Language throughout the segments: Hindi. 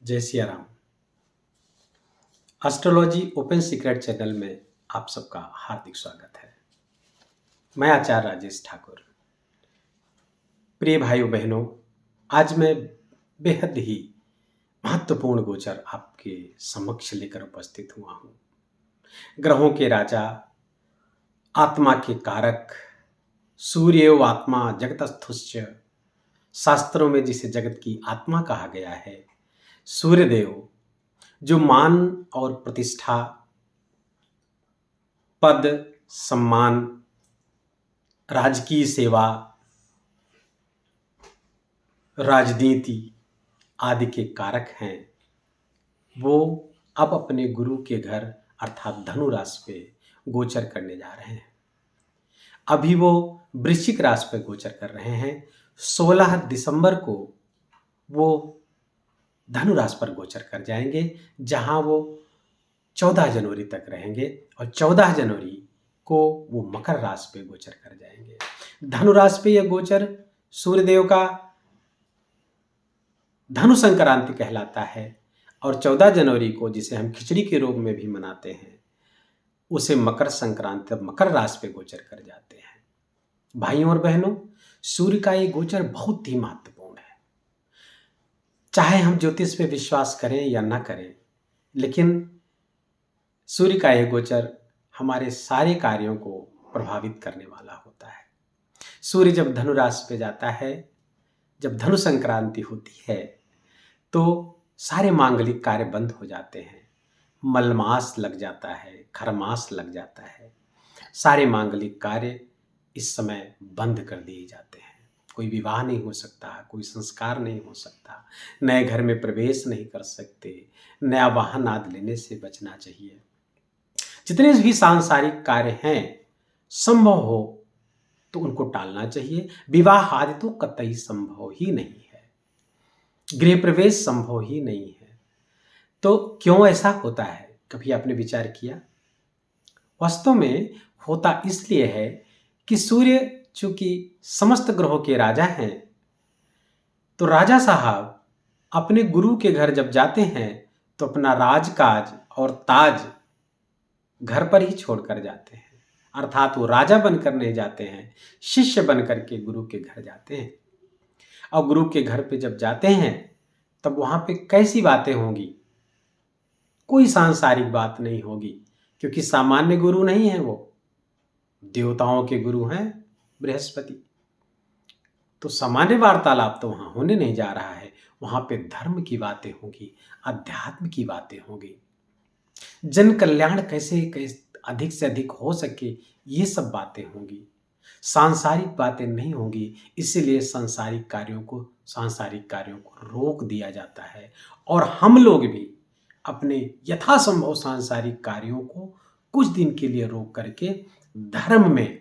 जय Siya Ram. Astrology open secret channel में आप सबका हार्दिक स्वागत है। मैं आचार्य राजेश ठाकुर। प्रिय भाइयों बहनों, आज मैं बेहद ही महत्वपूर्ण गोचर आपके समक्ष लेकर उपस्थित हुआ हूँ। ग्रहों के राजा, आत्मा के कारक, सूर्य आत्मा जगतस्थुश्च, शास्त्रों में जिसे जगत की आत्मा कहा गया है, सूर्यदेव जो मान और प्रतिष्ठा, पद, सम्मान, राजकीय सेवा, राजनीति आदि के कारक हैं, वो अब अपने गुरु के घर अर्थात धनु राशि पे गोचर करने जा रहे हैं। अभी वो वृश्चिक राशि पे गोचर कर रहे हैं। 16 दिसंबर को वो धनु राशि पर गोचर कर जाएंगे, जहां वो 14 जनवरी तक रहेंगे और 14 जनवरी को वो मकर राशि पे गोचर कर जाएंगे। धनु राशि पे यह गोचर सूर्यदेव का धनु संक्रांति कहलाता है और 14 जनवरी को, जिसे हम खिचड़ी के रूप में भी मनाते हैं, उसे मकर संक्रांति मकर राशि पे गोचर कर जाते हैं। भाइयों और बहनों, सूर्य का ये गोचर बहुत ही महत्वपूर्ण है। चाहे हम ज्योतिष पे विश्वास करें या ना करें, लेकिन सूर्य का यह गोचर हमारे सारे कार्यों को प्रभावित करने वाला होता है। सूर्य जब धनु राशि पे जाता है, जब धनु संक्रांति होती है, तो सारे मांगलिक कार्य बंद हो जाते हैं। मलमास लग जाता है, खरमास लग जाता है। सारे मांगलिक कार्य इस समय बंद कर दिए जाते हैं। कोई विवाह नहीं हो सकता, कोई संस्कार नहीं हो सकता, नए घर में प्रवेश नहीं कर सकते, नया वाहन आदि लेने से बचना चाहिए। जितने भी सांसारिक कार्य हैं, संभव हो तो उनको टालना चाहिए। विवाह आदि तो कतई संभव ही नहीं है, गृह प्रवेश संभव ही नहीं है। तो क्यों ऐसा होता है, कभी आपने विचार किया? वास्तव में होता इसलिए है कि सूर्य चूंकि समस्त ग्रहों के राजा हैं, तो राजा साहब अपने गुरु के घर जब जाते हैं तो अपना राजकाज और ताज घर पर ही छोड़कर जाते हैं। अर्थात वो राजा बनकर नहीं जाते हैं, शिष्य बनकर के गुरु के घर जाते हैं। और गुरु के घर पे जब जाते हैं तब वहां पे कैसी बातें होंगी? कोई सांसारिक बात नहीं होगी, क्योंकि सामान्य गुरु नहीं है, वो देवताओं के गुरु हैं, बृहस्पति। तो सामान्य वार्तालाप तो वहां होने नहीं जा रहा है। वहां पे धर्म की बातें होंगी, अध्यात्म की बातें होंगी, जन कल्याण कैसे अधिक से अधिक हो सके, ये सब बातें होंगी। सांसारिक बातें नहीं होंगी। इसीलिए सांसारिक कार्यों को रोक दिया जाता है और हम लोग भी अपने यथासंभव सांसारिक कार्यों को कुछ दिन के लिए रोक करके धर्म में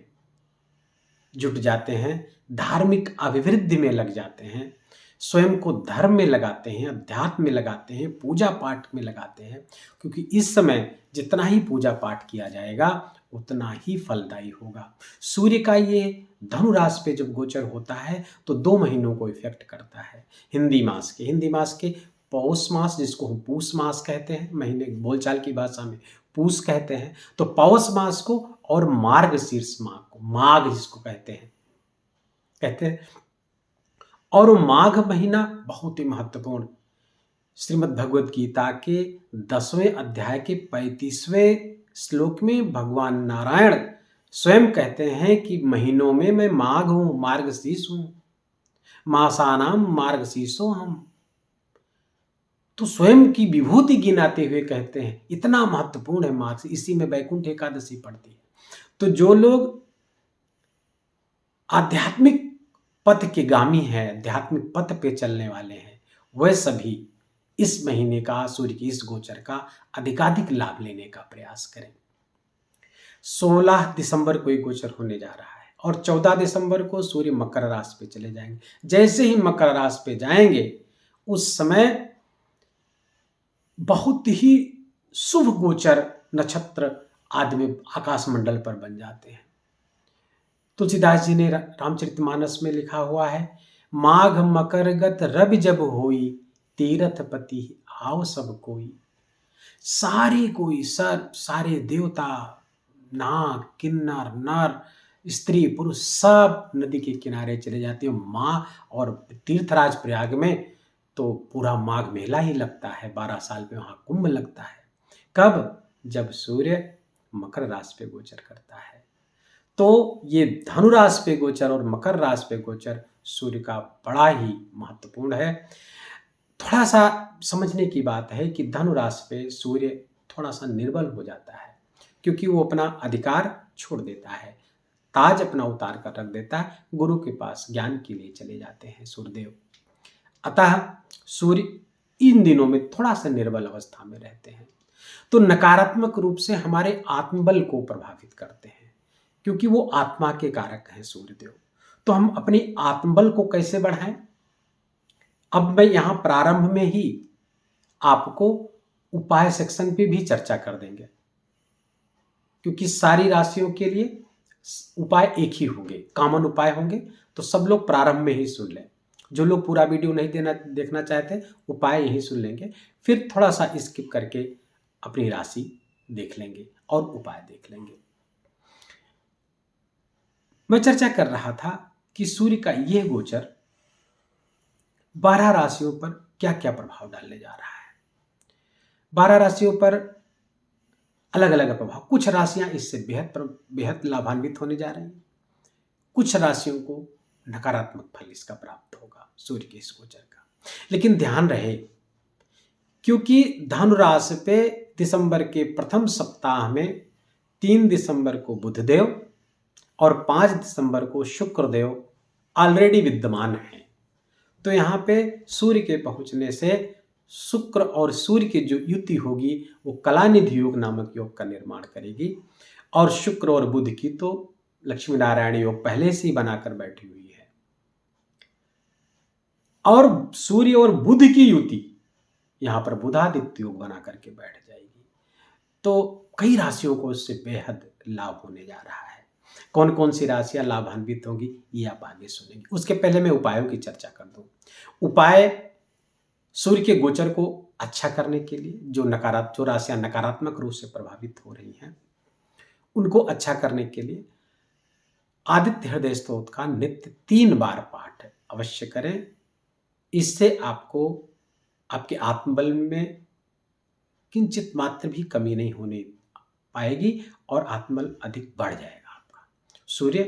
जुट जाते हैं, धार्मिक अभिवृद्धि में लग जाते हैं, स्वयं को धर्म में लगाते हैं, अध्यात्म में लगाते हैं, पूजा पाठ में लगाते हैं। क्योंकि इस समय जितना ही पूजा पाठ किया जाएगा उतना ही फलदायी होगा। सूर्य का ये धनु राशि पे जब गोचर होता है तो 2 महीनों को इफेक्ट करता है। हिंदी मास के पौष मास, जिसको हम पूष मास कहते हैं, महीने बोलचाल की भाषा में पूष कहते हैं, तो पौष मास को और मार्गशीर्ष मास को माघ जिसको कहते हैं और वो माघ महीना बहुत ही महत्वपूर्ण। श्रीमद् भगवद गीता के 10वें अध्याय के 35वें श्लोक में भगवान नारायण स्वयं कहते हैं कि महीनों में मैं माघ हूं, मार्गशीर्ष हूं, मासानाम मार्गशीर्षो हम। तो स्वयं की विभूति गिनाते हुए कहते हैं इतना महत्वपूर्ण है माघ। इसी में वैकुंठ एकादशी पड़ती है। तो जो लोग आध्यात्मिक पथ के गामी हैं, आध्यात्मिक पथ पे चलने वाले हैं, वह सभी इस महीने का, सूर्य की इस गोचर का अधिकाधिक लाभ लेने का प्रयास करें। 16 दिसंबर को ये गोचर होने जा रहा है और 14 दिसंबर को सूर्य मकर राशि पे चले जाएंगे। जैसे ही मकर राशि पे जाएंगे, उस समय बहुत ही शुभ गोचर नक्षत्र आदि में आकाश मंडल पर बन जाते हैं। तुलसीदास जी ने रामचरितमानस में लिखा हुआ है, माघ मकर गत रवि जब होई, तीरथ पति आओ सब कोई, सारे कोई, सारे देवता, नाग, किन्नर, नर, स्त्री, पुरुष सब नदी के किनारे चले जाते हैं। माँ और तीर्थराज प्रयाग में तो पूरा माघ मेला ही लगता है, 12 साल में वहाँ कुंभ लगता है। कब? जब सूर्य मकर राशि पे गोचर करता है। तो ये धनु राशि पे गोचर और मकर राशि पे गोचर सूर्य का बड़ा ही महत्वपूर्ण है। थोड़ा सा समझने की बात है कि धनु राशि पे सूर्य थोड़ा सा निर्बल हो जाता है, क्योंकि वो अपना अधिकार छोड़ देता है, ताज अपना उतार कर रख देता है, गुरु के पास ज्ञान के लिए चले जाते हैं सूर्यदेव। अतः सूर्य इन दिनों में थोड़ा सा निर्बल अवस्था में रहते हैं, तो नकारात्मक रूप से हमारे आत्मबल को प्रभावित करते हैं, क्योंकि वो आत्मा के कारक हैं सूर्यदेव। तो हम अपनी आत्मबल को कैसे बढ़ाएं? अब मैं यहां प्रारंभ में ही आपको उपाय सेक्शन पे भी चर्चा कर देंगे, क्योंकि सारी राशियों के लिए उपाय एक ही होंगे, कॉमन उपाय होंगे। तो सब लोग प्रारंभ में ही सुन लें। जो लोग पूरा वीडियो नहीं देखना चाहते, उपाय यही सुन लेंगे, फिर थोड़ा सा स्किप करके अपनी राशि देख लेंगे और उपाय देख लेंगे। मैं चर्चा कर रहा था कि सूर्य का यह गोचर 12 राशियों पर क्या क्या प्रभाव डालने जा रहा है। 12 राशियों पर अलग अलग प्रभाव। कुछ राशियां इससे बेहद लाभान्वित होने जा रही हैं, कुछ राशियों को नकारात्मक फल इसका प्राप्त होगा सूर्य के इस गोचर का। लेकिन ध्यान रहे, क्योंकि धनु राशि पे दिसंबर के प्रथम सप्ताह में 3 दिसंबर को बुधदेव और 5 दिसंबर को शुक्रदेव ऑलरेडी विद्यमान हैं। तो यहाँ पे सूर्य के पहुंचने से शुक्र और सूर्य की जो युति होगी वो कलानिधि योग नामक योग का निर्माण करेगी, और शुक्र और बुध की तो लक्ष्मी नारायण योग पहले से ही बनाकर बैठी हुई है। और सूर्य और बुध की युति यहाँ पर बुधादित्य योग बना करके बैठ जाएगी। तो कई राशियों को उससे बेहद लाभ होने जा रहा है। कौन कौन सी राशियां लाभान्वित होंगी ये आप आगे सुनेंगे। उसके पहले मैं उपायों की चर्चा कर दूं। उपाय सूर्य के गोचर को अच्छा करने के लिए, जो राशियां नकारात्मक रूप से प्रभावित हो रही हैं उनको अच्छा करने के लिए आदित्य हृदय स्तोत्र का नित्य 3 बार पाठ अवश्य करें। इससे आपको आपके आत्मबल में किंचित मात्र भी कमी नहीं होने पाएगी और आत्मबल अधिक बढ़ जाएगा। आपका सूर्य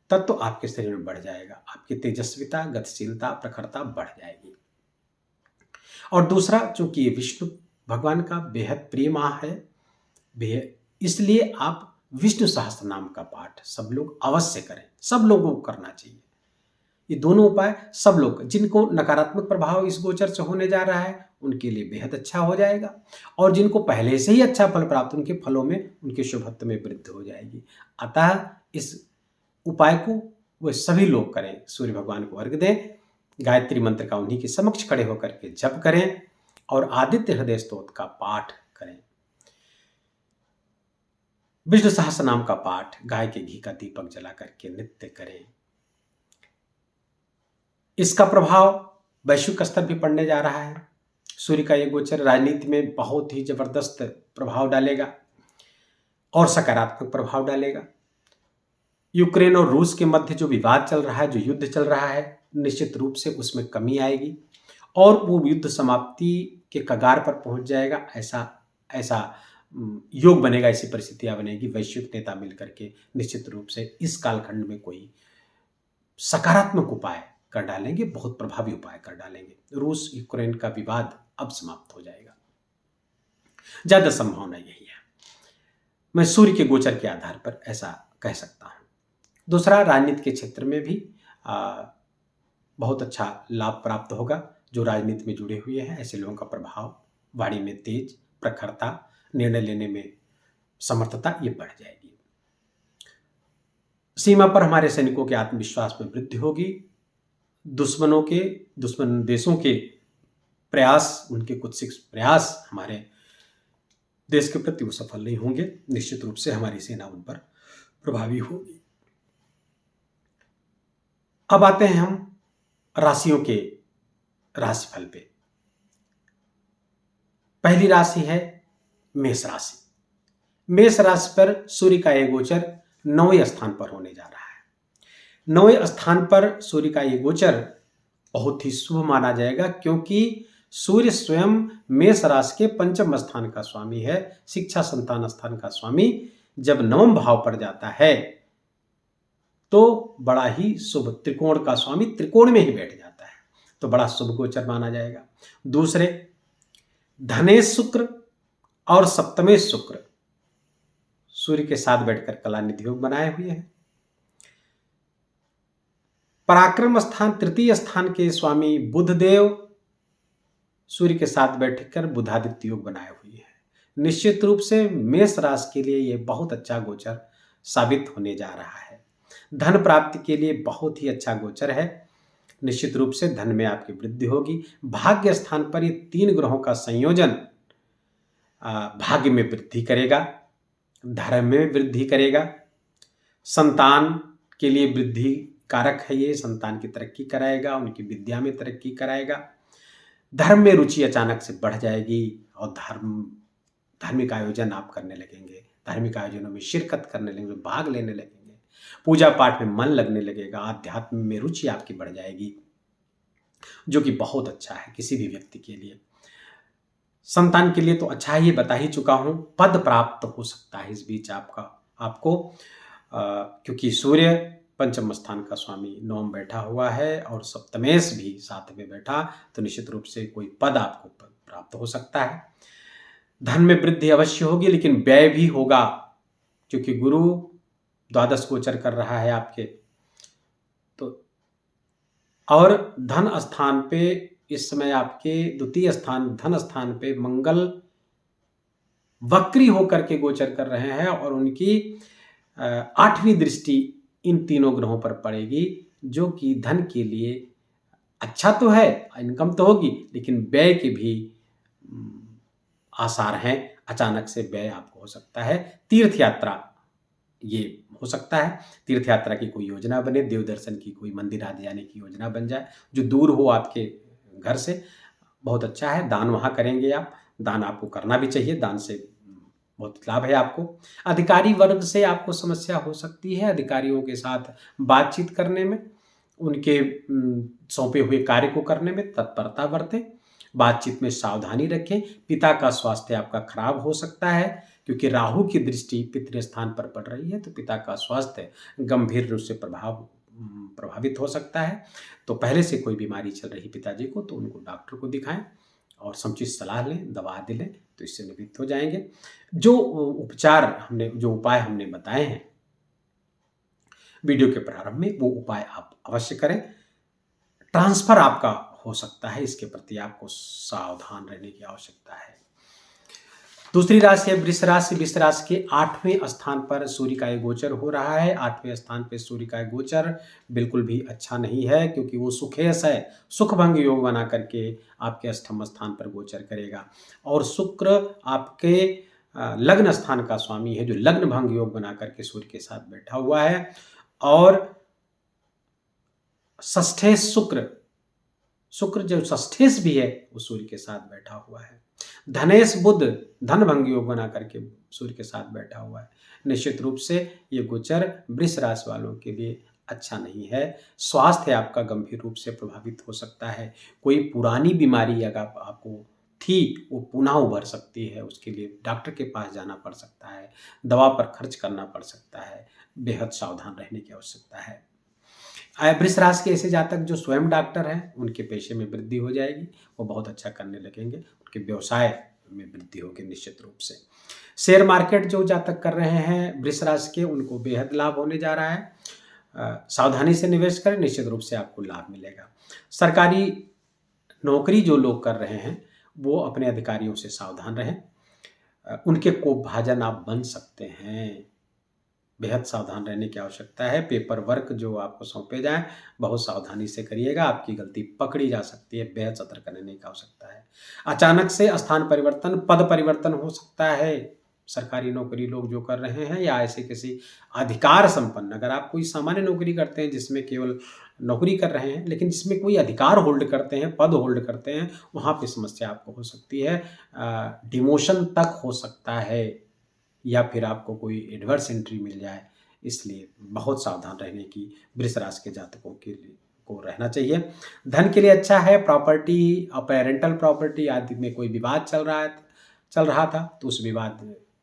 तत्व आपके शरीर में बढ़ जाएगा, आपकी तेजस्विता, गतिशीलता, प्रखरता बढ़ जाएगी। और दूसरा, चूंकि ये विष्णु भगवान का बेहद प्रिय माह है, इसलिए आप विष्णु सहस्त्र नाम का पाठ सब लोग अवश्य करें। सब लोगों को करना चाहिए। ये दोनों उपाय सब लोग, जिनको नकारात्मक प्रभाव इस गोचर से होने जा रहा है उनके लिए बेहद अच्छा हो जाएगा, और जिनको पहले से ही अच्छा फल प्राप्त, उनके फलों में, उनके शुभत्व में वृद्धि हो जाएगी। अतः इस उपाय को वे सभी लोग करें। सूर्य भगवान को अर्घ्य दें, गायत्री मंत्र का उन्हीं के समक्ष खड़े होकर के जप करें और आदित्य हृदय स्तोत्र का पाठ करें। विष्णु सहस्त्र नाम का पाठ गाय के घी का दीपक जला करके नित्य करें। इसका प्रभाव वैश्विक स्तर भी पड़ने जा रहा है। सूर्य का ये गोचर राजनीति में बहुत ही जबरदस्त प्रभाव डालेगा और सकारात्मक प्रभाव डालेगा। यूक्रेन और रूस के मध्य जो विवाद चल रहा है, जो युद्ध चल रहा है, निश्चित रूप से उसमें कमी आएगी और वो युद्ध समाप्ति के कगार पर पहुंच जाएगा। ऐसा योग बनेगा, ऐसी परिस्थितियां बनेगी। वैश्विक नेता मिलकर के निश्चित रूप से इस कालखंड में कोई सकारात्मक उपाय कर डालेंगे, बहुत प्रभावी उपाय कर डालेंगे। रूस यूक्रेन का विवाद अब समाप्त हो जाएगा, ज्यादा संभावना यही है। मैं सूर्य के गोचर के आधार पर ऐसा कह सकता हूं। दूसरा, राजनीति के क्षेत्र में भी बहुत अच्छा लाभ प्राप्त होगा। जो राजनीति में जुड़े हुए हैं ऐसे लोगों का प्रभाव, वाणी में तेज, प्रखरता, निर्णय लेने में समर्थता, ये बढ़ जाएगी। सीमा पर हमारे सैनिकों के आत्मविश्वास में वृद्धि होगी। दुश्मन देशों के प्रयास, उनके कुत्सित प्रयास हमारे देश के प्रति वो सफल नहीं होंगे। निश्चित रूप से हमारी सेना उन पर प्रभावी होगी। अब आते हैं हम राशियों के राशिफल पे। पहली राशि है मेष राशि। मेष राशि पर सूर्य का ये गोचर 9वें स्थान पर होने जा रहा है। 9वें स्थान पर सूर्य का ये गोचर बहुत ही शुभ माना जाएगा, क्योंकि सूर्य स्वयं मेष राशि के पंचम स्थान का स्वामी है, शिक्षा संतान स्थान का स्वामी जब नवम भाव पर जाता है तो बड़ा ही शुभ, त्रिकोण का स्वामी त्रिकोण में ही बैठ जाता है, तो बड़ा शुभ गोचर माना जाएगा। दूसरे, धनेश शुक्र और सप्तमेश शुक्र सूर्य के साथ बैठकर कलानिधि योग बनाए हुए हैं। पराक्रम स्थान तृतीय स्थान के स्वामी बुधदेव सूर्य के साथ बैठकर बुधादित्य योग बनाए हुए हैं। निश्चित रूप से मेष राशि के लिए यह बहुत अच्छा गोचर साबित होने जा रहा है। धन प्राप्ति के लिए बहुत ही अच्छा गोचर है। निश्चित रूप से धन में आपकी वृद्धि होगी। भाग्य स्थान पर ये 3 ग्रहों का संयोजन भाग्य में वृद्धि करेगा, धर्म में वृद्धि करेगा, संतान के लिए वृद्धि कारक है ये, संतान की तरक्की कराएगा, उनकी विद्या में तरक्की कराएगा। धर्म में रुचि अचानक से बढ़ जाएगी और धार्मिक आयोजन आप करने लगेंगे, धार्मिक आयोजनों में शिरकत करने लगेंगे, भाग लेने लगेंगे, पूजा पाठ में मन लगने लगेगा, आध्यात्म में रुचि आपकी बढ़ जाएगी, जो कि बहुत अच्छा है किसी भी व्यक्ति के लिए। संतान के लिए तो अच्छा ही बता ही चुका हूं, पद प्राप्त हो सकता है इस बीच आपको क्योंकि सूर्य पंचम स्थान का स्वामी नवम बैठा हुआ है और सप्तमेश भी साथ में बैठा, तो निश्चित रूप से कोई पद आपको प्राप्त हो सकता है। धन में वृद्धि अवश्य होगी, लेकिन व्यय भी होगा, क्योंकि गुरु द्वादश गोचर कर रहा है आपके, तो और धन स्थान पे इस समय आपके द्वितीय स्थान धन स्थान पे मंगल वक्री होकर के गोचर कर रहे हैं और उनकी 8वीं दृष्टि इन तीनों ग्रहों पर पड़ेगी, जो कि धन के लिए अच्छा तो है, इनकम तो होगी, लेकिन व्यय के भी आसार हैं। अचानक से व्यय आपको हो सकता है। तीर्थ यात्रा ये हो सकता है, तीर्थ यात्रा की कोई योजना बने, देव दर्शन की कोई मंदिर आदि जाने की योजना बन जाए जो दूर हो आपके घर से, बहुत अच्छा है। दान वहाँ करेंगे आप, दान आपको करना भी चाहिए, दान से बहुत लाभ है आपको। अधिकारी वर्ग से आपको समस्या हो सकती है, अधिकारियों के साथ बातचीत करने में, उनके सौंपे हुए कार्य को करने में तत्परता बरतें, बातचीत में सावधानी रखें। पिता का स्वास्थ्य आपका खराब हो सकता है, क्योंकि राहु की दृष्टि पितृ स्थान पर पड़ रही है, तो पिता का स्वास्थ्य गंभीर रूप से प्रभावित हो सकता है। तो पहले से कोई बीमारी चल रही पिताजी को, तो उनको डॉक्टर को दिखाएं और समुचित सलाह लें, दवा दिलें, तो इससे निवृत्त हो जाएंगे। जो उपाय हमने बताए हैं वीडियो के प्रारंभ में, वो उपाय आप अवश्य करें। ट्रांसफर आपका हो सकता है, इसके प्रति आपको सावधान रहने की आवश्यकता है। दूसरी राशि है वृष राशि। वृष राशि के 8वें स्थान पर सूर्य का गोचर हो रहा है। 8वें स्थान पर सूर्य का गोचर बिल्कुल भी अच्छा नहीं है, क्योंकि वो सुखेश है, सुख भंग योग बना करके आपके अष्टम स्थान पर गोचर करेगा। और शुक्र आपके लग्न स्थान का स्वामी है, जो लग्न भंग योग बना करके सूर्य के साथ बैठा हुआ है। और षष्ठेश शुक्र जो षष्ठेश भी है, वो सूर्य के साथ बैठा हुआ है। धनेश बुध धन भंग योग बना करके सूर्य के साथ बैठा हुआ है। निश्चित रूप से ये गोचर वृष राशि वालों के लिए अच्छा नहीं है। स्वास्थ्य आपका गंभीर रूप से प्रभावित हो सकता है। कोई पुरानी बीमारी अगर आपको थी, वो पुनः उभर सकती है, उसके लिए डॉक्टर के पास जाना पड़ सकता है, दवा पर खर्च करना पड़ सकता है। बेहद सावधान रहने की आवश्यकता है। वृष राशि के ऐसे जातक जो स्वयं डॉक्टर हैं, उनके पेशे में वृद्धि हो जाएगी, वो बहुत अच्छा करने लगेंगे, उनके व्यवसाय में वृद्धि होगी निश्चित रूप से। शेयर मार्केट जो जातक कर रहे हैं वृष राशि के, उनको बेहद लाभ होने जा रहा है। सावधानी से निवेश करें, निश्चित रूप से आपको लाभ मिलेगा। सरकारी नौकरी जो लोग कर रहे हैं, वो अपने अधिकारियों से सावधान रहें, उनके कोपभाजन आप बन सकते हैं, बेहद सावधान रहने की आवश्यकता है। पेपर वर्क जो आपको सौंपे जाएं, बहुत सावधानी से करिएगा, आपकी गलती पकड़ी जा सकती है, बेहद सतर्क रहने की आवश्यकता है। अचानक से स्थान परिवर्तन, पद परिवर्तन हो सकता है। सरकारी नौकरी लोग जो कर रहे हैं, या ऐसे किसी अधिकार संपन्न, अगर आप कोई सामान्य नौकरी करते हैं जिसमें केवल नौकरी कर रहे हैं लेकिन जिसमें कोई अधिकार होल्ड करते हैं, पद होल्ड करते हैं, वहाँ पे समस्या आपको हो सकती है। डिमोशन तक हो सकता है या फिर आपको कोई एडवर्स एंट्री मिल जाए, इसलिए बहुत सावधान रहने की वृष राशि के जातकों के लिए को रहना चाहिए। धन के लिए अच्छा है। प्रॉपर्टी और पेरेंटल प्रॉपर्टी आदि में कोई विवाद चल रहा था तो उस विवाद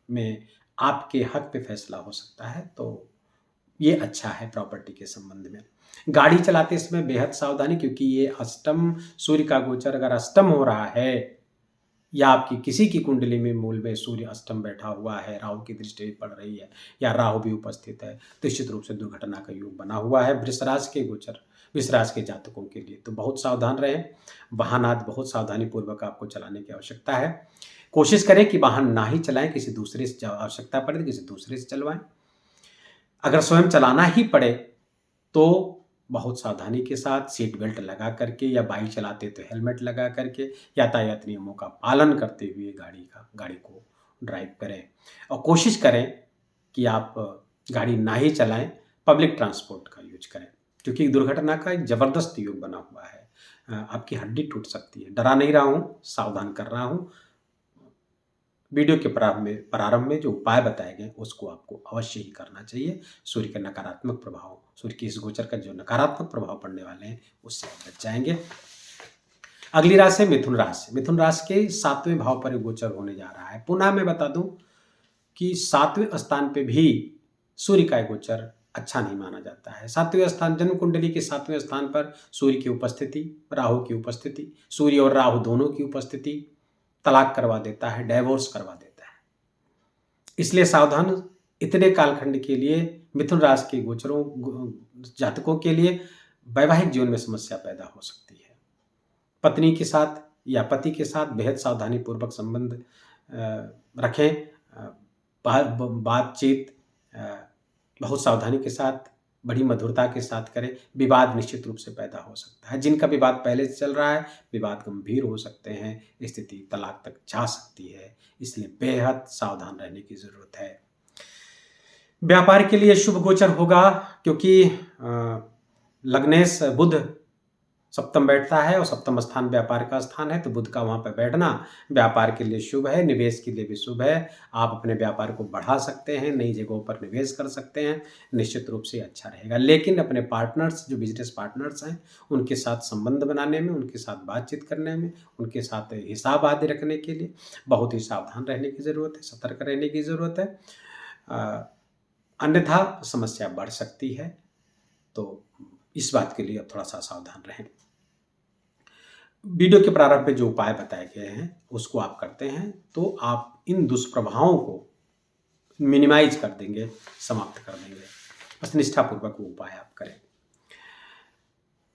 में आपके हक पे फैसला हो सकता है, तो ये अच्छा है प्रॉपर्टी के संबंध में। गाड़ी चलाते समय बेहद सावधानी, क्योंकि ये अष्टम सूर्य का गोचर अगर अष्टम हो रहा है या आपकी किसी की कुंडली में मूल में सूर्य अष्टम बैठा हुआ है, राहु की दृष्टि भी पड़ रही है या राहु भी उपस्थित है, तो निश्चित रूप से दुर्घटना का योग बना हुआ है वृष राशि के गोचर, वृष राशि के जातकों के लिए। तो बहुत सावधान रहें। वाहन आदि बहुत सावधानी पूर्वक आपको चलाने की आवश्यकता है। कोशिश करें कि वाहन ना ही चलाएं, किसी दूसरे से आवश्यकता पड़े तो किसी दूसरे से चलवाएं। अगर स्वयं चलाना ही पड़े तो बहुत सावधानी के साथ सीट बेल्ट लगा करके या बाइक चलाते तो हेलमेट लगा करके यातायात नियमों का पालन करते हुए गाड़ी को ड्राइव करें। और कोशिश करें कि आप गाड़ी ना ही चलाएं, पब्लिक ट्रांसपोर्ट का यूज करें, क्योंकि दुर्घटना का एक ज़बरदस्त योग बना हुआ है। आपकी हड्डी टूट सकती है। डरा नहीं रहा हूँ, सावधान कर रहा हूँ। वीडियो के प्रारंभ में जो उपाय बताए गए उसको आपको अवश्य ही करना चाहिए। सूर्य के नकारात्मक प्रभाव, सूर्य की इस गोचर का जो नकारात्मक प्रभाव पड़ने वाले हैं उससे आप बच जाएंगे। अगली राशि है मिथुन राशि। मिथुन राशि के 7वें भाव पर गोचर होने जा रहा है। पुनः मैं बता दूं कि 7वें स्थान पे भी सूर्य का गोचर अच्छा नहीं माना जाता है। 7वें स्थान, जन्म कुंडली के 7वें स्थान पर सूर्य की उपस्थिति, राहु की उपस्थिति, सूर्य और राहु दोनों की उपस्थिति तलाक करवा देता है, डाइवोर्स करवा देता है। इसलिए सावधान। इतने कालखंड के लिए मिथुन राशि के गोचरों जातकों के लिए वैवाहिक जीवन में समस्या पैदा हो सकती है। पत्नी के साथ या पति के साथ बेहद सावधानी पूर्वक संबंध रखें। बातचीत बहुत सावधानी के साथ, बड़ी मधुरता के साथ करें। विवाद निश्चित रूप से पैदा हो सकता है। जिनका विवाद पहले से चल रहा है, विवाद गंभीर हो सकते हैं, स्थिति तलाक तक जा सकती है, इसलिए बेहद सावधान रहने की जरूरत है। व्यापार के लिए शुभ गोचर होगा, क्योंकि लग्नेश बुध सप्तम बैठता है और सप्तम स्थान व्यापार का स्थान है, तो बुध का वहाँ पर बैठना व्यापार के लिए शुभ है, निवेश के लिए भी शुभ है। आप अपने व्यापार को बढ़ा सकते हैं, नई जगहों पर निवेश कर सकते हैं, निश्चित रूप से अच्छा रहेगा। लेकिन अपने पार्टनर्स, जो बिजनेस पार्टनर्स हैं, उनके साथ संबंध बनाने में, उनके साथ बातचीत करने में, उनके साथ हिसाब आदि रखने के लिए बहुत ही सावधान रहने की ज़रूरत है, सतर्क रहने की ज़रूरत है। अन्यथा समस्या बढ़ सकती है, तो इस बात के लिए थोड़ा सा सावधान रहें। वीडियो के प्रारंभ में जो उपाय बताए गए हैं उसको आप करते हैं तो आप इन दुष्प्रभावों को मिनिमाइज कर देंगे, समाप्त कर देंगे। बस निष्ठापूर्वक वो उपाय आप करें।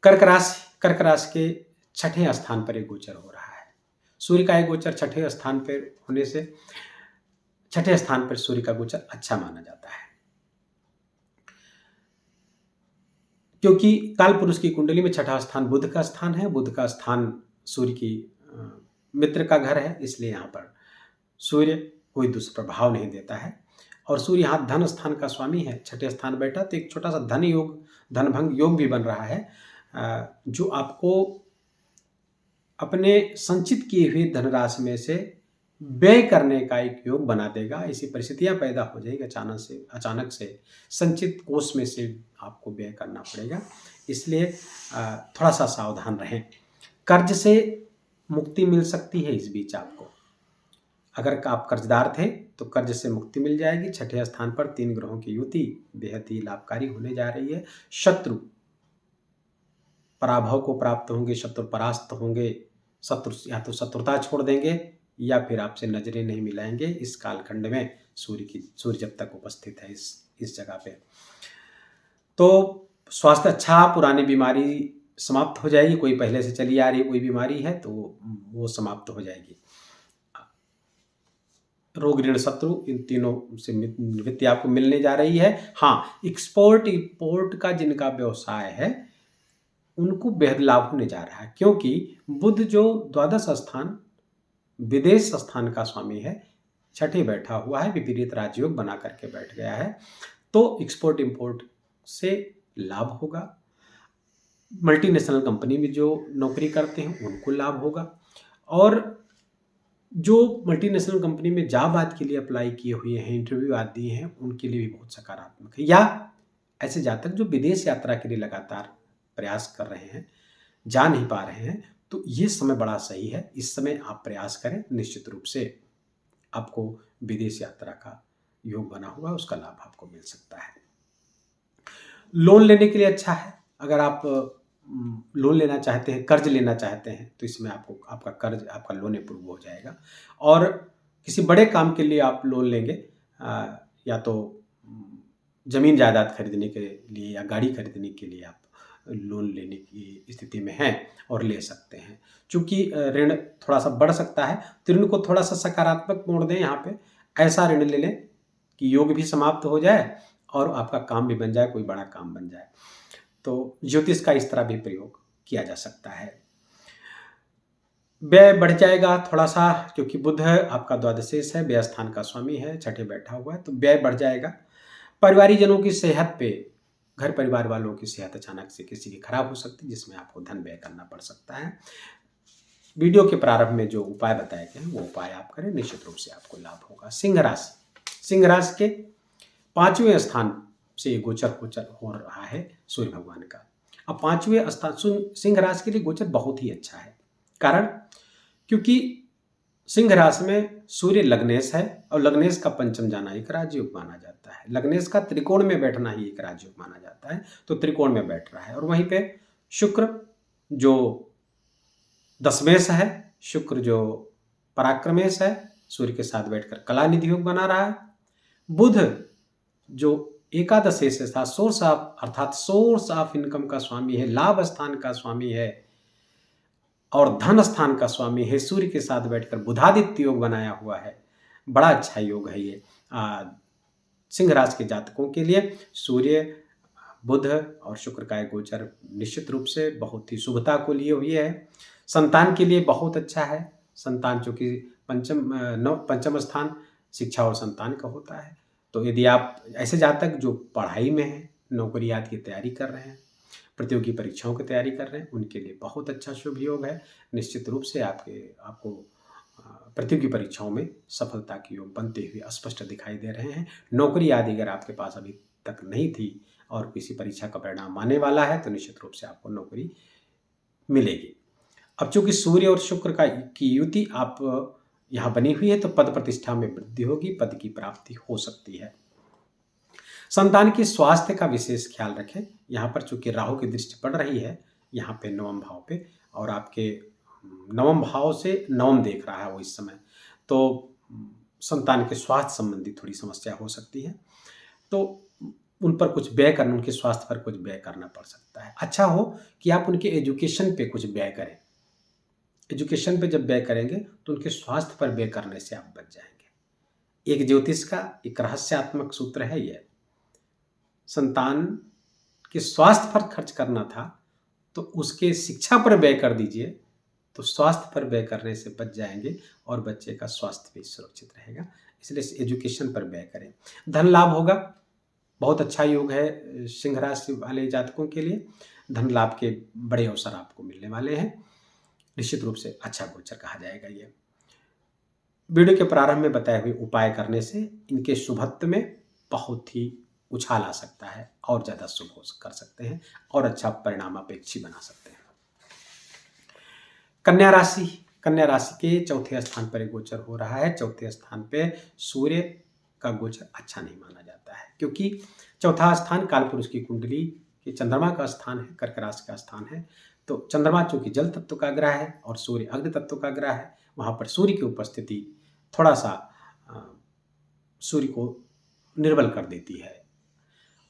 कर्क राशि के 6ठे स्थान पर एक गोचर हो रहा है। सूर्य का एक गोचर 6ठे स्थान पर होने से 6ठे स्थान पर सूर्य का गोचर अच्छा माना जाता है, क्योंकि काल पुरुष की कुंडली में 6ठा स्थान बुध का स्थान है। बुध का स्थान सूर्य की मित्र का घर है, इसलिए यहाँ पर सूर्य कोई दुष्प्रभाव नहीं देता है। और सूर्य यहाँ धन स्थान का स्वामी है, 6ठे स्थान बैठा, तो एक छोटा सा धन योग, धनभंग योग भी बन रहा है, जो आपको अपने संचित किए हुए धनराशि में से व्यय करने का एक योग बना देगा। ऐसी परिस्थितियां पैदा हो जाएगी, अचानक से संचित कोष में से आपको व्यय करना पड़ेगा, इसलिए थोड़ा सा सावधान रहें। कर्ज से मुक्ति मिल सकती है इस बीच आपको। अगर आप कर्जदार थे तो कर्ज से मुक्ति मिल जाएगी। 6ठे स्थान पर 3 ग्रहों की युति बेहद ही लाभकारी होने जा रही है। शत्रु पराभव को प्राप्त होंगे, शत्रु परास्त होंगे, शत्रु या तो शत्रुता छोड़ देंगे या फिर आपसे नजरें नहीं मिलाएंगे इस कालखंड में। सूर्य जब तक उपस्थित है इस जगह पे, तो स्वास्थ्य अच्छा, पुरानी बीमारी समाप्त हो जाएगी। कोई पहले से चली आ रही कोई बीमारी है तो वो समाप्त हो जाएगी। रोग, ऋण, शत्रु, इन तीनों से निवृत्ति आपको मिलने जा रही है। हाँ, एक्सपोर्ट इंपोर्ट का जिनका व्यवसाय है उनको बेहद लाभ होने जा रहा है, क्योंकि बुध जो द्वादश स्थान विदेश स्थान का स्वामी है, 6ठे बैठा हुआ है, विपरीत राजयोग बना करके बैठ गया है, तो एक्सपोर्ट इंपोर्ट से लाभ होगा। मल्टीनेशनल कंपनी में जो नौकरी करते हैं उनको लाभ होगा, और जो मल्टीनेशनल कंपनी में जॉब आज के लिए अप्लाई किए हुए हैं, इंटरव्यू आज दिए हैं, उनके लिए भी बहुत सकारात्मक है। या ऐसे जातक जो विदेश यात्रा के लिए लगातार प्रयास कर रहे हैं, जा नहीं पा रहे हैं, तो ये समय बड़ा सही है। इस समय आप प्रयास करें, निश्चित रूप से आपको विदेश यात्रा का योग बना हुआ, उसका लाभ आपको मिल सकता है। लोन लेने के लिए अच्छा है। अगर आप लोन लेना चाहते हैं, कर्ज लेना चाहते हैं, तो इसमें आपको आपका कर्ज, आपका लोन अप्रूव हो जाएगा। और किसी बड़े काम के लिए आप लोन लेंगे, या तो ज़मीन जायदाद खरीदने के लिए या गाड़ी खरीदने के लिए आप लोन लेने की स्थिति में हैं और ले सकते हैं। चूँकि ऋण थोड़ा सा बढ़ सकता है, तो ऋण को थोड़ा सा सकारात्मक मोड़ दें। यहाँ पे ऐसा ऋण ले लें कि योग भी समाप्त हो जाए और आपका काम भी बन जाए, कोई बड़ा काम बन जाए। तो ज्योतिष का इस तरह भी प्रयोग किया जा सकता है। व्यय बढ़ जाएगा थोड़ा सा, क्योंकि बुध आपका द्वादशेष है, व्यय स्थान का स्वामी है, छठे बैठा हुआ है, तो व्यय बढ़ जाएगा। परिवारीजनों की सेहत पे, घर परिवार वालों की सेहत अचानक से किसी की खराब हो सकती है, जिसमें आपको धन व्यय करना पड़ सकता है। वीडियो के प्रारंभ में जो उपाय बताए गए हैं वो उपाय आप करें, निश्चित रूप से आपको लाभ होगा। सिंह राशि के 5वें स्थान से गोचर हो रहा है सूर्य भगवान का। अब 5वें स्थान सिंह राशि के लिए गोचर बहुत ही अच्छा है। कारण, क्योंकि सिंह राशि में सूर्य लग्नेश है, और लग्नेश का पंचम जाना एक राजयोग माना जाता है। लग्नेश का त्रिकोण में बैठना ही एक राजयोग माना जाता है, तो त्रिकोण में बैठ रहा है। और वहीं पे शुक्र जो दशमेश है, शुक्र जो पराक्रमेश है, सूर्य के साथ बैठकर कला निधि योग बना रहा है। बुध जो एकादशेश से था, सोर्स ऑफ, अर्थात सोर्स ऑफ इनकम का स्वामी है, लाभ स्थान का स्वामी है और धन स्थान का स्वामी है, सूर्य के साथ बैठकर बुधादित्य योग बनाया हुआ है। बड़ा अच्छा योग है ये सिंह राशि के जातकों के लिए। सूर्य, बुध और शुक्र का गोचर निश्चित रूप से बहुत ही शुभता को लिए हुए है। संतान के लिए बहुत अच्छा है। संतान चूँकि पंचम स्थान शिक्षा और संतान का होता है, तो यदि आप ऐसे जातक जो पढ़ाई में हैं, नौकरी आदि की तैयारी कर रहे हैं, प्रतियोगी परीक्षाओं की तैयारी कर रहे हैं, उनके लिए बहुत अच्छा शुभ योग है। निश्चित रूप से आपको प्रतियोगी परीक्षाओं में सफलता के योग बनते हुए स्पष्ट दिखाई दे रहे हैं। नौकरी आदि अगर आपके पास अभी तक नहीं थी और किसी परीक्षा का परिणाम आने वाला है, तो निश्चित रूप से आपको नौकरी मिलेगी। अब चूंकि सूर्य और शुक्र की युति आप यहाँ बनी हुई है, तो पद प्रतिष्ठा में वृद्धि होगी, पद की प्राप्ति हो सकती है। संतान की स्वास्थ्य का विशेष ख्याल रखें। यहाँ पर चूंकि राहु की दृष्टि पड़ रही है यहाँ पे नवम भाव पे, और आपके नवम भाव से नवम देख रहा है वो इस समय, तो संतान के स्वास्थ्य संबंधी थोड़ी समस्या हो सकती है, तो उन पर कुछ व्यय करना, उनके स्वास्थ्य पर कुछ व्यय करना पड़ सकता है। अच्छा हो कि आप उनके एजुकेशन पे कुछ व्यय करें। एजुकेशन पे जब व्यय करेंगे तो उनके स्वास्थ्य पर व्यय करने से आप बच जाएंगे। एक ज्योतिष का एक रहस्यात्मक सूत्र है यह, संतान के स्वास्थ्य पर खर्च करना था तो उसके शिक्षा पर व्यय कर दीजिए, तो स्वास्थ्य पर व्यय करने से बच जाएंगे और बच्चे का स्वास्थ्य भी सुरक्षित रहेगा। इसलिए एजुकेशन पर व्यय करें। धन लाभ होगा, बहुत अच्छा योग है सिंह राशि वाले जातकों के लिए। धन लाभ के बड़े अवसर आपको मिलने वाले हैं। निश्चित रूप से अच्छा गोचर कहा जाएगा ये। वीडियो के प्रारंभ में बताए हुए उपाय करने से इनके शुभत्व में बहुत ही उछाल आ सकता है और ज़्यादा शुभ हो कर सकते हैं और अच्छा परिणाम अपेक्षी बना सकते हैं। कन्या राशि के चौथे स्थान पर एक गोचर हो रहा है। चौथे स्थान पे सूर्य का गोचर अच्छा नहीं माना जाता है, क्योंकि चौथा स्थान कालपुरुष की कुंडली के चंद्रमा का स्थान है, कर्क राशि का स्थान है। तो चंद्रमा चूंकि जल तत्व का ग्रह है और सूर्य अग्नि तत्व का ग्रह है, वहाँ पर सूर्य की उपस्थिति थोड़ा सा सूर्य को निर्बल कर देती है।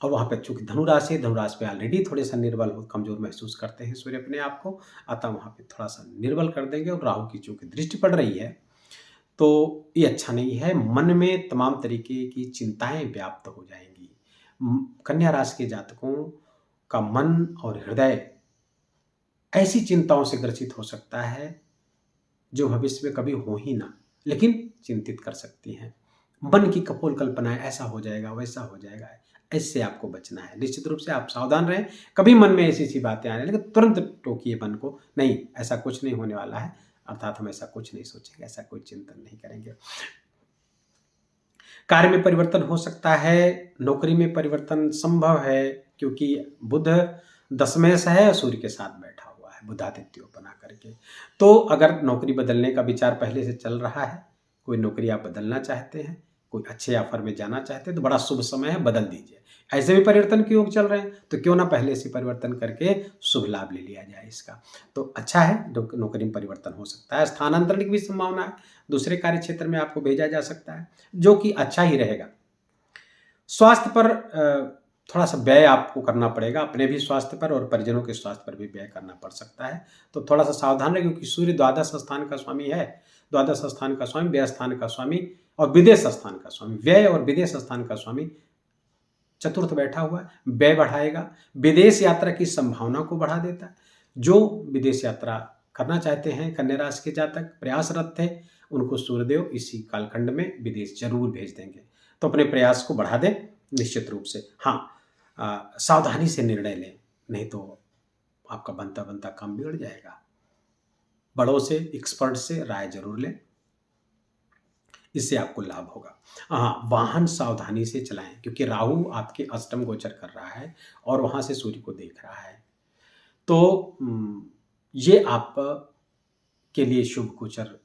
और वहाँ पर चूंकि धनुराशि पे ऑलरेडी थोड़े सा निर्बल कमजोर महसूस करते हैं सूर्य अपने आप को, अतः वहाँ पे थोड़ा सा निर्बल कर देंगे। और राहु की चूंकि दृष्टि पड़ रही है तो ये अच्छा नहीं है। मन में तमाम तरीके की चिंताएं व्याप्त हो जाएंगी। कन्या राशि के जातकों का मन और हृदय ऐसी चिंताओं से ग्रसित हो सकता है जो भविष्य में कभी हो ही ना, लेकिन चिंतित कर सकती हैं। मन की कपोल कल्पनाएं, ऐसा हो जाएगा, वैसा हो जाएगा, इससे आपको बचना है। निश्चित रूप से आप सावधान रहें। कभी मन में ऐसी-ऐसी बातें आ रही हैं, लेकिन तुरंत टोकिए मन को, नहीं ऐसा कुछ नहीं होने वाला है, अर्थात हम ऐसा कुछ नहीं सोचेंगे, ऐसा कोई चिंतन नहीं करेंगे। कार्य में परिवर्तन हो सकता है, नौकरी में परिवर्तन संभव है, क्योंकि बुध दशमें से है और सूर्य के साथ बैठा हुआ है, बुधादित्य बना करके। तो अगर नौकरी बदलने का विचार पहले से चल रहा है, कोई नौकरी आप बदलना चाहते हैं, कोई अच्छे ऑफर में जाना चाहते हैं, तो बड़ा शुभ समय है, बदल दीजिए। ऐसे भी परिवर्तन के योग चल रहे हैं, तो क्यों ना पहले से परिवर्तन करके शुभ लाभ ले लिया जाए इसका। तो अच्छा है, नौकरी में परिवर्तन हो सकता है, स्थानांतरण की भी संभावना है, दूसरे कार्य क्षेत्र में आपको भेजा जा सकता है, जो कि अच्छा ही रहेगा। स्वास्थ्य पर थोड़ा सा व्यय आपको करना पड़ेगा, अपने भी स्वास्थ्य पर और परिजनों के स्वास्थ्य पर भी व्यय करना पड़ सकता है। तो थोड़ा सा सावधान रहें, क्योंकि सूर्य द्वादश स्थान का स्वामी है, द्वादश स्थान का स्वामी, व्यय स्थान का स्वामी और विदेश स्थान का स्वामी, व्यय और विदेश स्थान का स्वामी चतुर्थ बैठा हुआ है, व्यय बढ़ाएगा, विदेश यात्रा की संभावना को बढ़ा देता है। जो विदेश यात्रा करना चाहते हैं, कन्या राशि के जातक प्रयासरत थे, उनको सूर्यदेव इसी कालखंड में विदेश जरूर भेज देंगे। तो अपने प्रयास को बढ़ा दें निश्चित रूप से। हाँ, सावधानी से निर्णय लें, नहीं तो आपका बनता बनता काम बिगड़ जाएगा। बड़ों से, एक्सपर्ट से राय जरूर लें, इससे आपको लाभ होगा। हाँ, वाहन सावधानी से चलाएं, क्योंकि राहु आपके अष्टम गोचर कर रहा है और वहां से सूर्य को देख रहा है। तो ये आप के लिए शुभ गोचर,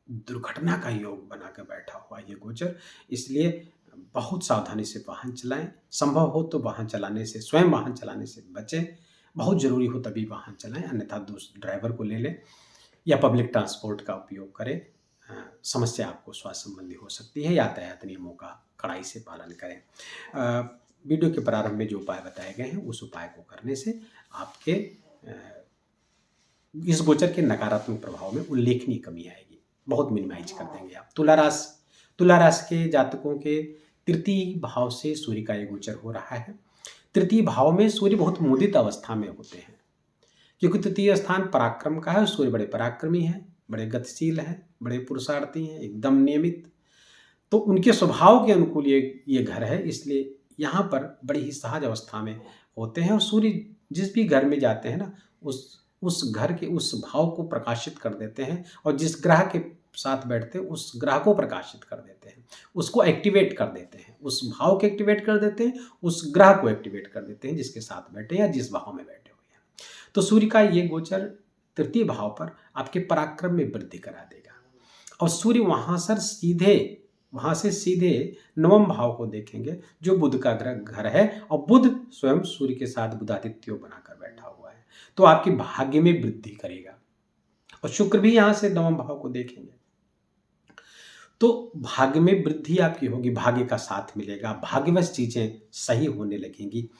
दुर्घटना का योग बनाकर बैठा हुआ ये गोचर, इसलिए बहुत सावधानी से वाहन चलाएं। संभव हो तो वाहन चलाने से, स्वयं वाहन चलाने से बचें। बहुत जरूरी हो तभी वाहन चलाएं, अन्यथा दूसरे ड्राइवर को ले लें या पब्लिक ट्रांसपोर्ट का उपयोग करें। समस्या आपको स्वास्थ्य संबंधी हो सकती है। यातायात नियमों का कड़ाई से पालन करें। वीडियो के प्रारंभ में जो उपाय बताए गए हैं, उस उपाय को करने से आपके इस गोचर के नकारात्मक प्रभाव में उल्लेखनीय कमी आएगी, बहुत मिनिमाइज कर देंगे आप। तुला राशि के जातकों के तृतीय भाव से सूर्य का ये गोचर हो रहा है। तृतीय भाव में सूर्य बहुत मुदित अवस्था में होते हैं, क्योंकि तृतीय स्थान पराक्रम का है। सूर्य बड़े पराक्रमी हैं, बड़े गतिशील हैं, बड़े पुरुषार्थी हैं, एकदम नियमित। तो उनके स्वभाव के अनुकूल ये घर है, इसलिए यहाँ पर बड़ी ही सहज अवस्था में होते हैं। और सूर्य जिस भी घर में जाते हैं ना, उस घर के उस भाव को प्रकाशित कर देते हैं, और जिस ग्रह के साथ बैठते हैं उस ग्रह को प्रकाशित कर देते हैं, उसको एक्टिवेट कर देते हैं, उस भाव को एक्टिवेट कर देते हैं, उस ग्रह को एक्टिवेट कर देते हैं जिसके साथ बैठे या जिस भाव में बैठे हुए हैं। तो सूर्य का ये गोचर तृतीय भाव पर आपके पराक्रम में वृद्धि करा देगा। और सूर्य वहां से सीधे नवम भाव को देखेंगे, जो बुध का घर है, और बुध स्वयं सूर्य के साथ बुधादित्य बनाकर बैठा हुआ है, तो आपकी भाग्य में वृद्धि करेगा। और शुक्र भी यहां से नवम भाव को देखेंगे, तो भाग्य में वृद्धि आपकी होगी, भाग्य का साथ मिलेगा, भाग्यवश चीजें सही होने लगेंगी।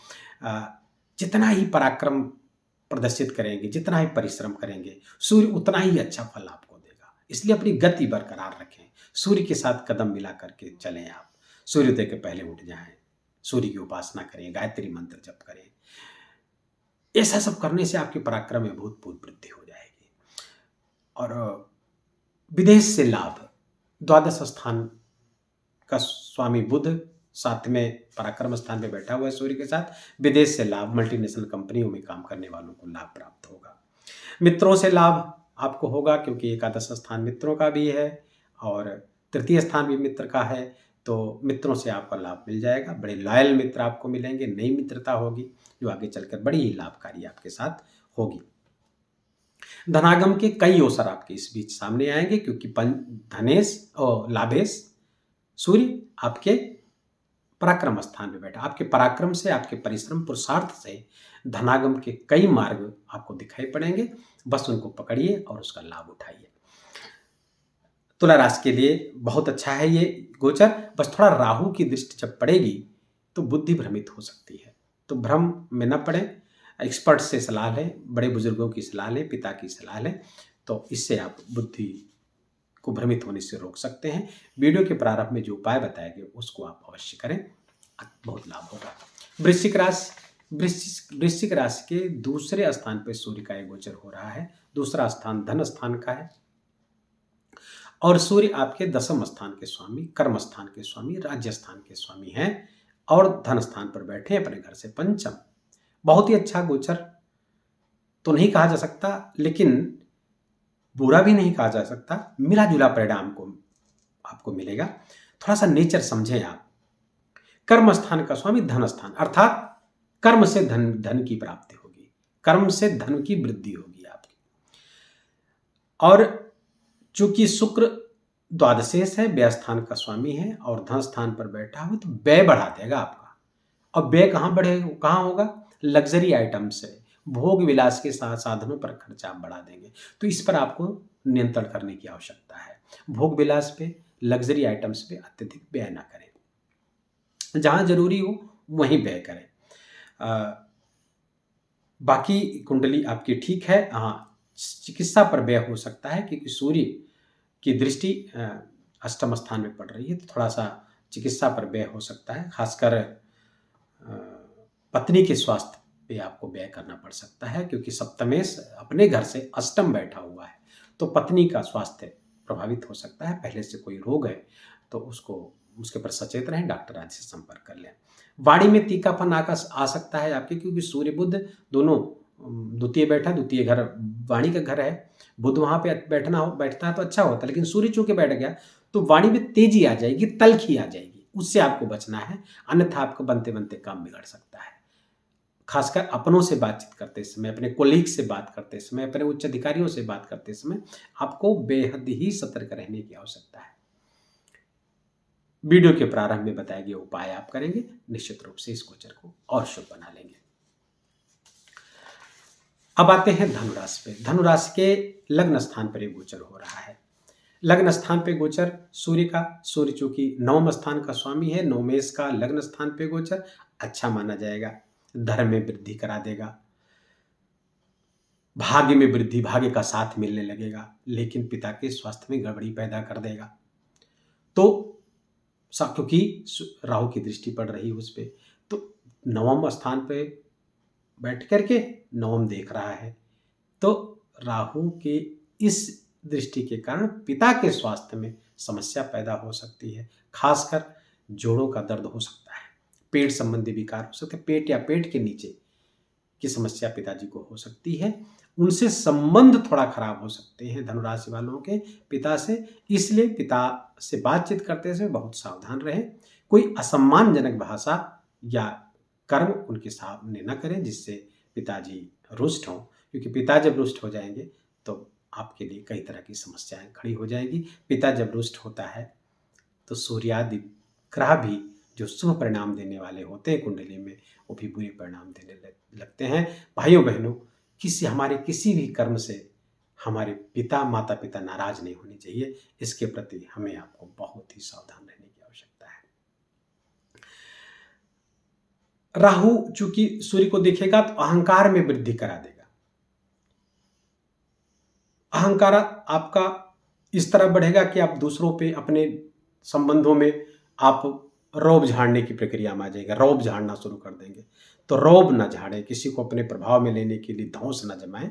जितना ही पराक्रम प्रदर्शित करेंगे, जितना ही परिश्रम करेंगे, सूर्य उतना ही अच्छा फल आपको देगा। इसलिए अपनी गति बरकरार रखें, सूर्य के साथ कदम मिला करके चलें। आप सूर्योदय के पहले उठ जाएं, सूर्य की उपासना करें, गायत्री मंत्र जप करें। ऐसा सब करने से आपके पराक्रम में भूतपूर्व वृद्धि हो जाएगी। और विदेश से लाभ, द्वादश स्थान का स्वामी बुध 7वें पराक्रम स्थान पे बैठा हुआ है सूर्य के साथ। विदेश से लाभ, मल्टीनेशनल कंपनियों में काम करने वालों को लाभ प्राप्त होगा। मित्रों से लाभ आपको होगा, क्योंकि एकादश स्थान मित्रों का भी है और तृतीय स्थान भी मित्र का है, तो मित्रों से आपका लाभ मिल जाएगा। बड़े लॉयल मित्र आपको मिलेंगे, नई मित्रता होगी जो आगे चलकर बड़ी ही लाभकारी आपके साथ होगी। धनागम के कई अवसर आपके इस बीच सामने आएंगे, क्योंकि धनेश और लाभेश सूर्य आपके पराक्रम स्थान में बैठा। आपके पराक्रम से, आपके परिश्रम पुरुषार्थ से धनागम के कई मार्ग आपको दिखाई पड़ेंगे। बस उनको पकड़िए और उसका लाभ उठाइए। तुला राशि के लिए बहुत अच्छा है ये गोचर। बस थोड़ा राहु की दृष्टि जब पड़ेगी तो बुद्धि भ्रमित हो सकती है, तो भ्रम में न पड़े। एक्सपर्ट से सलाह लें, बड़े बुजुर्गों की सलाह लें, पिता की सलाह लें, तो इससे आप बुद्धि को भ्रमित होने से रोक सकते हैं। वीडियो के प्रारंभ में जो उपाय बताए गए उसको आप अवश्य करें, बहुत लाभ होगा। वृश्चिक राशि के दूसरे स्थान पर सूर्य का एक गोचर हो रहा है। दूसरा स्थान धन स्थान का है और सूर्य आपके दशम स्थान के स्वामी, कर्म स्थान के स्वामी, राज्य स्थान के स्वामी हैं और धन स्थान पर बैठे अपने घर से पंचम। बहुत ही अच्छा गोचर तो नहीं कहा जा सकता, लेकिन बुरा भी नहीं कहा जा सकता, मिला जुला परिणाम को आपको मिलेगा। थोड़ा सा नेचर समझें आप। कर्म स्थान का स्वामी धन स्थान, अर्थात कर्म से धन की प्राप्ति होगी, कर्म से धन की वृद्धि होगी आपकी। और चूंकि शुक्र द्वादशेष है, व्यय स्थान का स्वामी है और धन स्थान पर बैठा हो, तो व्यय बढ़ा देगा आपका। और व्यय कहाँ होगा? लग्जरी आइटम से, भोग विलास के साधनों पर खर्चा आप बढ़ा देंगे। तो इस पर आपको नियंत्रण करने की आवश्यकता है। भोग विलास पे, लग्जरी आइटम्स पे अत्यधिक व्यय ना करें, जहां जरूरी हो वहीं व्यय करें। बाकी कुंडली आपकी ठीक है। हाँ, चिकित्सा पर व्यय हो सकता है क्योंकि सूर्य की दृष्टि अष्टम स्थान में पड़ रही है, तो थोड़ा सा चिकित्सा पर व्यय हो सकता है। खासकर पत्नी के स्वास्थ्य पे आपको व्यय करना पड़ सकता है, क्योंकि सप्तमेश अपने घर से अष्टम बैठा हुआ है, तो पत्नी का स्वास्थ्य प्रभावित हो सकता है। पहले से कोई रोग है तो उसके पर सचेत रहें, डॉक्टर आदि से संपर्क कर लें। वाणी में तीखापन आ सकता है आपके, क्योंकि सूर्य बुध दोनों द्वितीय बैठा, द्वितीय घर वाणी का घर है। बुध वहां पे बैठता है तो अच्छा होता है, लेकिन सूर्य चूंकि बैठ गया तो वाणी में तेजी आ जाएगी, तल्खी आ जाएगी, उससे आपको बचना है, अन्यथा आपको बनते बनते काम बिगड़ सकता है। खासकर अपनों से बातचीत करते समय, अपने कोलीग से बात करते समय, अपने उच्च अधिकारियों से बात करते समय आपको बेहद ही सतर्क रहने की आवश्यकता है। वीडियो के प्रारंभ में बताए गए उपाय आप करेंगे, निश्चित रूप से इस गोचर को और शुभ बना लेंगे। अब आते हैं धनुराशि पे। धनुराशि के लग्न स्थान पर एक गोचर हो रहा है। लग्न स्थान पे गोचर सूर्य चूंकि नवम स्थान का स्वामी है, नवमेश का लग्न स्थान पे गोचर अच्छा माना जाएगा। धर्म में वृद्धि करा देगा, भाग्य में वृद्धि, भाग्य का साथ मिलने लगेगा, लेकिन पिता के स्वास्थ्य में गड़बड़ी पैदा कर देगा। तो क्योंकि राहु की दृष्टि पड़ रही है उस पे, तो नवम स्थान पे बैठ करके नवम देख रहा है, तो राहु के इस दृष्टि के कारण पिता के स्वास्थ्य में समस्या पैदा हो सकती है। खासकर जोड़ों का दर्द हो सकता है, पेट संबंधी विकार हो सकते हैं, पेट या पेट के नीचे की समस्या पिताजी को हो सकती है। उनसे संबंध थोड़ा खराब हो सकते हैं धनुराशि वालों के पिता से, इसलिए पिता से बातचीत करते समय बहुत सावधान रहें। कोई असम्मानजनक भाषा या कर्म उनके सामने न करें जिससे पिताजी रुष्ट हों, क्योंकि पिता जब रुष्ट हो जाएंगे तो आपके लिए कई तरह की समस्याएं खड़ी हो जाएगी। पिता जब रुष्ट होता है तो सूर्यादि ग्रह भी जो शुभ परिणाम देने वाले होते हैं कुंडली में, वो भी बुरे परिणाम देने लगते हैं। भाइयों बहनों, हमारे किसी भी कर्म से हमारे माता पिता नाराज नहीं होने चाहिए। इसके प्रति हमें आपको बहुत ही सावधान रहने की आवश्यकता है। राहु चूंकि सूर्य को देखेगा तो अहंकार में वृद्धि करा देगा। अहंकार आपका इस तरह बढ़ेगा कि आप दूसरों पे, अपने संबंधों में आप रौब झाड़ने की प्रक्रिया में आ जाएगा, रौब झाड़ना शुरू कर देंगे। तो रौब ना झाड़े, किसी को अपने प्रभाव में लेने के लिए धौंस ना जमाएं,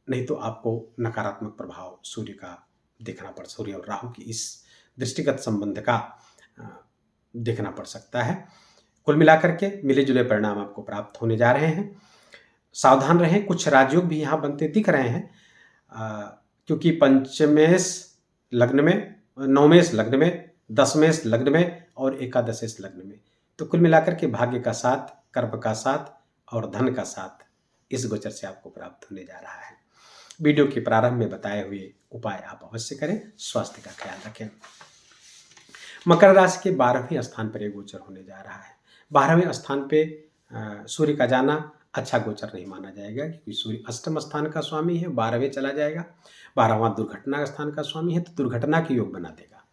नहीं तो आपको नकारात्मक प्रभाव सूर्य का देखना पड़, सूर्य और राहु की इस दृष्टिगत संबंध का देखना पड़ सकता है। कुल मिलाकर के मिले जुले परिणाम आपको प्राप्त होने जा रहे हैं। सावधान रहें। कुछ राजयोग भी यहाँ बनते दिख रहे हैं, क्योंकि पंचमेश लग्न में, नवमेश लग्न में, दशमेश लग्न में और एकादशेश लग्न में, तो कुल मिलाकर के भाग्य का साथ, कर्म का साथ और धन का साथ इस गोचर से आपको प्राप्त होने जा रहा है। वीडियो के प्रारंभ में बताए हुए उपाय आप अवश्य करें। स्वास्थ्य का ख्याल रखें। मकर राशि के 12वें स्थान पर एक गोचर होने जा रहा है। 12वें स्थान पे सूर्य का जाना अच्छा गोचर नहीं माना जाएगा, क्योंकि सूर्य अष्टम स्थान का स्वामी है, 12वें चला जाएगा। 12वां दुर्घटना स्थान का स्वामी है, तो दुर्घटना के योग बना देगा।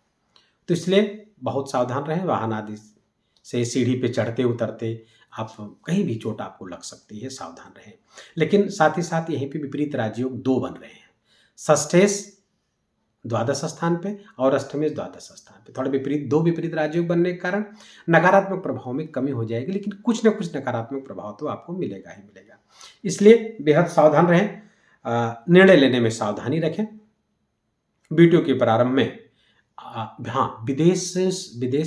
तो इसलिए बहुत सावधान रहें। वाहन आदि से सीढ़ी पे चढ़ते उतरते आप कहीं भी चोट आपको लग सकती है, सावधान रहें। लेकिन साथ ही साथ यहीं पे विपरीत राजयोग 2 बन रहे हैं, षष्ठेश द्वादश स्थान पे और अष्टमेश द्वादश स्थान पे। थोड़े दो विपरीत राजयोग बनने के कारण नकारात्मक प्रभाव में कमी हो जाएगी, लेकिन कुछ न कुछ नकारात्मक प्रभाव तो आपको मिलेगा ही मिलेगा। इसलिए बेहद सावधान रहें, निर्णय लेने में सावधानी रखें। वीडियो के प्रारंभ में हाँ, विदेश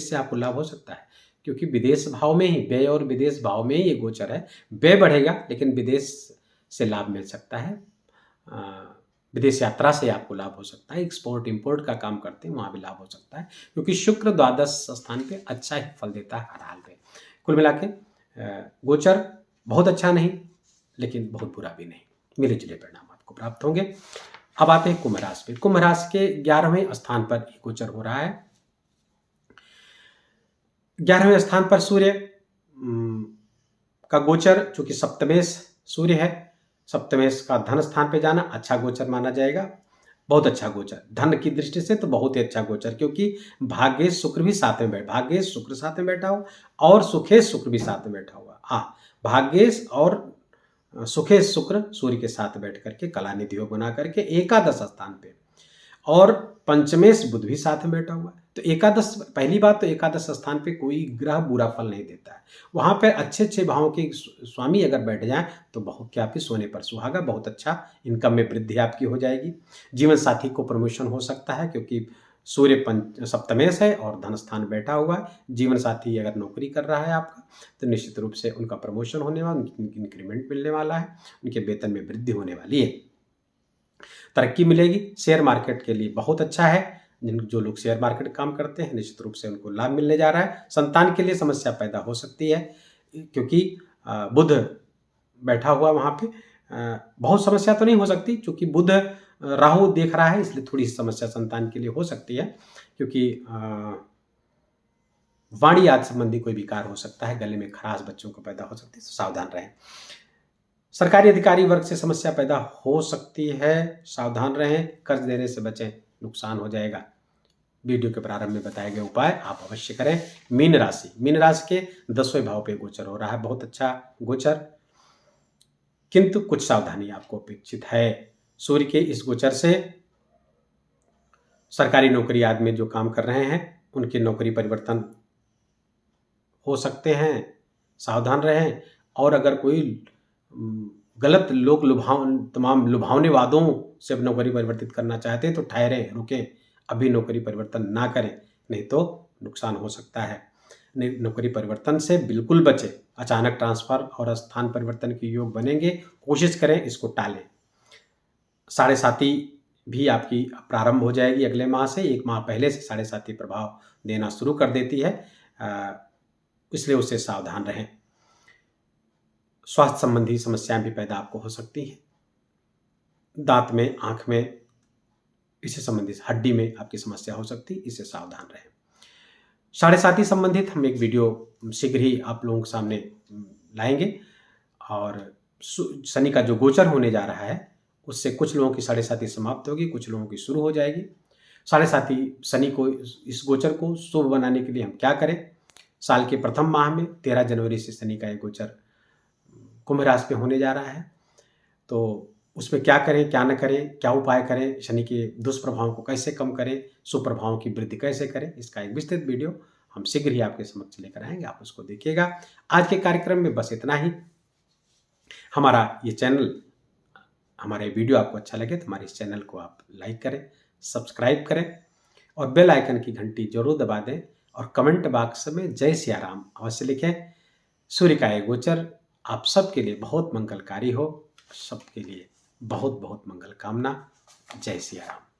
से आपको लाभ हो सकता है, क्योंकि विदेश भाव में ही, व्यय और विदेश भाव में ही ये गोचर है। व्यय बढ़ेगा लेकिन विदेश से लाभ मिल सकता है। विदेश यात्रा से आपको लाभ हो सकता है। एक्सपोर्ट इंपोर्ट का काम करते हैं वहाँ भी लाभ हो सकता है, क्योंकि शुक्र द्वादश स्थान पे अच्छा ही फल देता है हर हाल में। कुल मिला के गोचर बहुत अच्छा नहीं लेकिन बहुत बुरा भी नहीं, मिले जुले परिणाम आपको प्राप्त होंगे। अब आते हैं कुंभ राशि पे। कुंभ राशि के 11वें स्थान पर गोचर हो रहा है। 11वें स्थान पर सूर्य का गोचर, चूंकि सप्तमेश सूर्य है, सप्तमेश का धन स्थान पे जाना अच्छा गोचर माना जाएगा। बहुत अच्छा गोचर धन की दृष्टि से तो बहुत ही अच्छा गोचर, क्योंकि भाग्येश शुक्र भी साथ में बैठा, भाग्येश शुक्र साथ में बैठा हुआ और सुखेश शुक्र भी साथ में बैठा हुआ। हाँ, भाग्येश और सुखेश शुक्र सूर्य के साथ बैठ करके कला निधि योग बना करके एकादश स्थान पे, और पंचमेश बुध भी साथ में बैठा हुआ है। तो एकादश, पहली बात तो एकादश स्थान पे कोई ग्रह बुरा फल नहीं देता है। वहां पे अच्छे अच्छे भावों के स्वामी अगर बैठ जाएं तो बहुत क्या आपकी सोने पर सुहागा, बहुत अच्छा इनकम में वृद्धि आपकी हो जाएगी। जीवन साथी को प्रमोशन हो सकता है, क्योंकि सूर्य सप्तमेश है और धन स्थान बैठा हुआ है। जीवन साथी अगर नौकरी कर रहा है आपका तो निश्चित रूप से उनका प्रमोशन होने वाला, उनकी इंक्रीमेंट मिलने वाला है, उनके वेतन में वृद्धि होने वाली है, तरक्की मिलेगी। शेयर मार्केट के लिए बहुत अच्छा है। जो लोग शेयर मार्केट काम करते हैं निश्चित रूप से उनको लाभ मिलने जा रहा है। संतान के लिए समस्या पैदा हो सकती है, क्योंकि बुध बैठा हुआ वहाँ पे। बहुत समस्या तो नहीं हो सकती, क्योंकि बुध राहु देख रहा है, इसलिए थोड़ी समस्या संतान के लिए हो सकती है, क्योंकि वाणी आदि संबंधी कोई विकार हो सकता है, गले में खराश बच्चों को पैदा हो सकती है, तो सावधान रहें। सरकारी अधिकारी वर्ग से समस्या पैदा हो सकती है, सावधान रहें। कर्ज देने से बचें, नुकसान हो जाएगा। वीडियो के प्रारंभ में बताए गए उपाय आप अवश्य करें। मीन राशि, मीन राशि के 10वें भाव पे गोचर हो रहा है, बहुत अच्छा गोचर, किंतु कुछ सावधानी आपको अपेक्षित है। सूर्य के इस गोचर से सरकारी नौकरी आदि में जो काम कर रहे हैं उनकी नौकरी परिवर्तन हो सकते हैं, सावधान रहें। और अगर कोई गलत लोक तमाम लुभावने वादों से नौकरी परिवर्तित करना चाहते हैं तो ठहरें, रुकें, अभी नौकरी परिवर्तन ना करें, नहीं तो नुकसान हो सकता है। नौकरी परिवर्तन से बिल्कुल बचें। अचानक ट्रांसफर और स्थान परिवर्तन के योग बनेंगे, कोशिश करें इसको टालें। साढ़े साती भी आपकी प्रारंभ हो जाएगी अगले माह से, 1 माह पहले से साढ़े साती प्रभाव देना शुरू कर देती है, इसलिए उससे सावधान रहें। स्वास्थ्य संबंधी समस्याएं भी पैदा आपको हो सकती हैं, दांत में, आंख में, इससे संबंधित हड्डी में आपकी समस्या हो सकती है, इससे सावधान रहें। साढ़े साती संबंधित हम एक वीडियो शीघ्र ही आप लोगों के सामने लाएंगे, और शनि का जो गोचर होने जा रहा है उससे कुछ लोगों की साढ़े साती समाप्त होगी, कुछ लोगों की शुरू हो जाएगी। साढ़े साती शनि को, इस गोचर को शुभ बनाने के लिए हम क्या करें? साल के प्रथम माह में 13 जनवरी से शनि का एक गोचर कुंभ राशि पे होने जा रहा है, तो उसमें क्या करें, क्या न करें, क्या उपाय करें, शनि के दुष्प्रभावों को कैसे कम करें, सुप्रभावों की वृद्धि कैसे करें, इसका एक विस्तृत वीडियो हम शीघ्र ही आपके समक्ष लेकर आएंगे, आप उसको देखिएगा। आज के कार्यक्रम में बस इतना ही। हमारा ये चैनल, हमारा ये वीडियो आपको अच्छा लगे तो हमारे इस चैनल को आप लाइक करें, सब्सक्राइब करें और बेल आइकन की घंटी जरूर दबा दें, और कमेंट बॉक्स में जय सिया राम अवश्य लिखें। सूर्य का ये गोचर आप सबके लिए बहुत मंगलकारी हो, सबके लिए बहुत बहुत मंगल कामना। जय सिया राम।